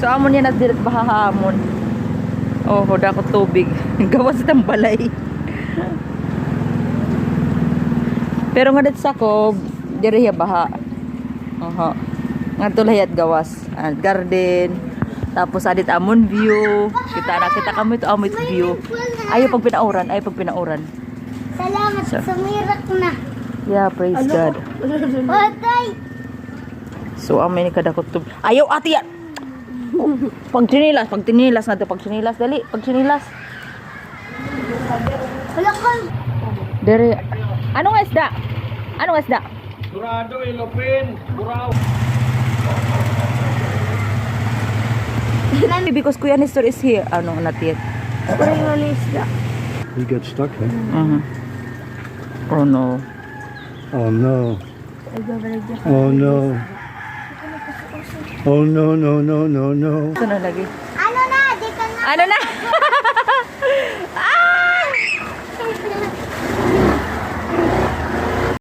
So amon yan at direct bahahamon. Oh, hoda ko tubig. Gawas ng balay. Pero nga dit sa ko, diri ya baha. Oho. Nga tulay at gawas. Garden. Tapos adit amon view. Kita kami ito amon view. Ayaw pag pinauran. Salamat sa mirak na. Yeah, praise God. Patay. So amin ni kadakot tub. Ayaw ati yan. Pag tinilas na to, dali, pag chinilas. Wala ka. Dere. Anong isda? Dorado, ilopin, buraw. Because Kuya Nestor is here. Ano, not yet. He got stuck there. Oh no. Oh no. Oh no. Oh no, no, no, no, no. Ito na lagi. Ano na? Di ka na. Ano na? Ah!